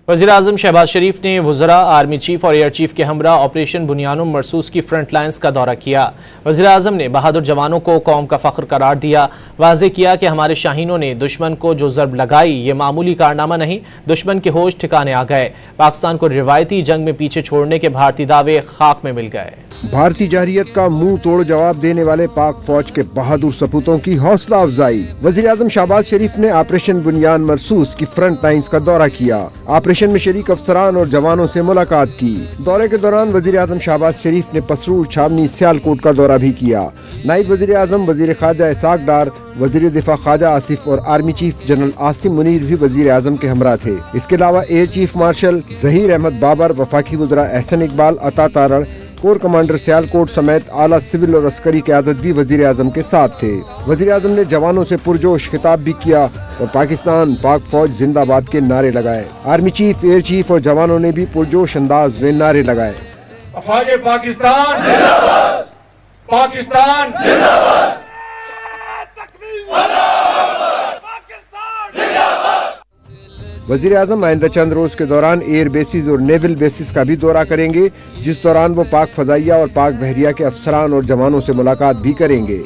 वज़ीर-ए-आज़म शहबाज शरीफ ने वज़रा, army chief और एयर चीफ के हमरा ऑपरेशन बुनियानुम मरसूस की फ्रंट लाइन्स का दौरा किया। वज़ीर-ए-आज़म ने बहादुर जवानों को कौम का फ़ख्र करार दिया। वाज़े किया कि हमारे शाहीनों ने दुश्मन को जो ज़रब लगाई ये मामूली कारनामा नहीं, दुश्मन के होश ठिकाने आ गए। पाकिस्तान को रिवायती जंग में पीछे छोड़ने के भारतीय दावे खाक में मिल गए। भारतीय जारहियत का मुंह तोड़ जवाब देने वाले पाक फौज के बहादुर सपूतों की हौसला अफजाई। वज़ीर-ए-आज़म शहबाज शरीफ ने ऑपरेशन बुनियान मरसूस की फ्रंट लाइन्स का दौरा किया। ऑपरेशन में शरीक अफसरान और जवानों से मुलाकात की। दौरे के दौरान वज़ीर-ए-आज़म शहबाज शरीफ ने पसरूर, छावनी, सियालकोट का दौरा भी किया। नायब वज़ीर-ए-आज़म वज़ीर ख़ारजा इसाक डार, वज़ीर दिफा ख्वाजा आसिफ और army chief general Asim Munir भी वज़ीर-ए-आज़म के हमरा थे। इसके अलावा air chief marshal Zaheer Ahmad Babar, वफाकी वज़रा एहसन इकबाल, अता तारड़, कोर कमांडर सियालकोट समेत आला सिविल और अस्करी क़यादत भी वज़ीर-ए-आज़म के साथ थे। वज़ीर-ए-आज़म ने जवानों से पुरजोश खिताब भी किया और पाकिस्तान, पाक फौज जिंदाबाद के नारे लगाए। आर्मी चीफ, एयर चीफ और जवानों ने भी पुरजोश अंदाज में नारे लगाए। अफ़वाज पाकिस्तान जिंदाबाद, पाकिस्तान जिंदाबाद, वज़ीर-ए-आज़म आइंदा चंद रोज के दौरान एयर बेसिस और नेवल बेसिस का भी दौरा करेंगे, जिस दौरान वो पाक फ़ज़ाइया और पाक बहरिया के अफसरान और जवानों से मुलाकात भी करेंगे।